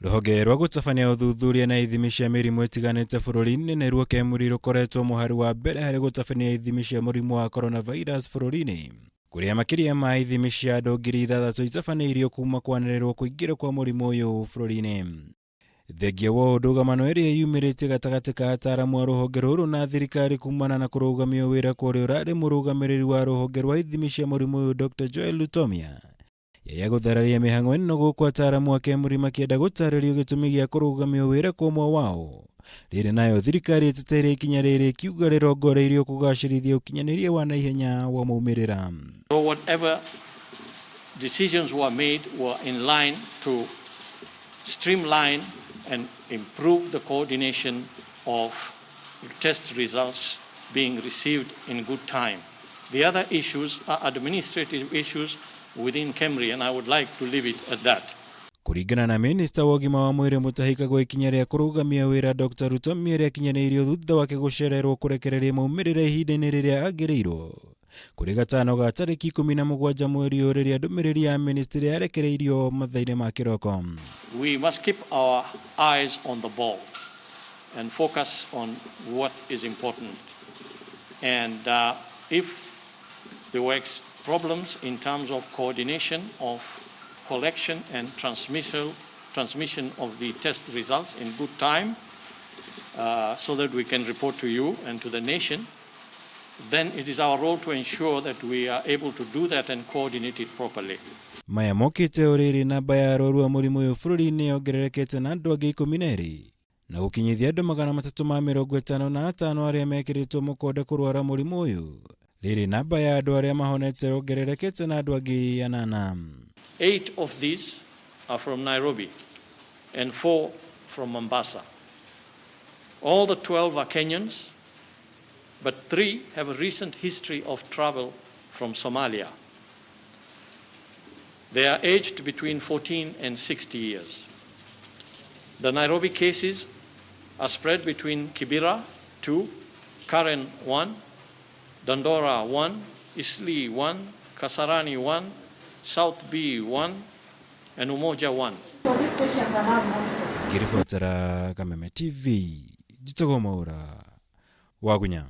Ruhonge rwa gutabania uthuthuria na ithimi cia mirimu itiganite bururi-ini niruo KEMRI rukoretwo muhari wa mbere hari gutabania ithimi cia murimu wa coronavirus bururi-ini, kuria makiria ma ithimi cia andu 6,000 itabaniirio kuma kwanĩrĩrwo kuingira kwa murimu uyu bururi-ini. Thengia wa ndũgamano iria yumĩrĩte gatagatĩ ka ataaramu a rũhonge rũrũ na thirikari kumana na kũrũgamia wĩra kũrĩa ũrarĩ mũrũgamĩrĩri wa rũhonge rwa ithimi cia mũrimũ ũyũ Dr. Joel Lutomia yaya gũthararia mĩhang'o ĩno gũkũ ataaramu a KEMRI makĩenda gũtarĩrio gĩtũmi gĩa kũrũgamia wĩra kwa ũmwe wao, rĩrĩ nayo thirikari ĩteteire ikinya rĩrĩ ĩkiuga rĩrongoreirio kũgacĩrithia ũkinyanĩria wa naihenya wa maumĩrĩra. So whatever decisions were made were in line to streamline and improve the coordination of test results being received in good time. The other issues are administrative issues within KEMRI, and I would like to leave it at that. Kuringana na Minister wa ũgima wa mwĩrĩ Mutahika gwa ikinya rĩa kũrũgamia wĩra Dr. Lutomia rĩakinyanĩirio thutha wake gũcererwo kũrekereria maumĩrĩra ihinda-inĩ rĩrĩa agĩrĩirwo kũrĩ gatano ga tarĩki 17 mweri ũyũ rĩrĩa ndũmĩrĩri ya ministry yarekereirio mathaa-inĩ ma kĩroko. We must keep our eyes on the ball and focus on what is important. And if there were problems in terms of coordination of collection and transmission of the test results in good time, so that we can report to you and to the nation, then it is our role to ensure that we are able to do that and coordinate it properly. Maya mokite uriri namba ya arwaru a murimu uyu bururi-ini yongererekete na andu angi 12 na gukinyithia andu 355 aria mekiritwo mukonde kurwara murimu uyu. Riri namba ya andu aria mahonete yongererekete na andu angi 8. 8 of these are from Nairobi and 4 from Mombasa. All the 12 are Kenyans, but 3 have a recent history of travel from Somalia. They are aged between 14 and 60 years. The Nairobi cases are spread between Kibera 2, Karen 1, Dandora 1, Isli 1, Kasarani 1, South B 1, and Umoja 1. So these patients are now in hospital. Kirifotera Kameme TV, Jitogo Maura, Wagunya.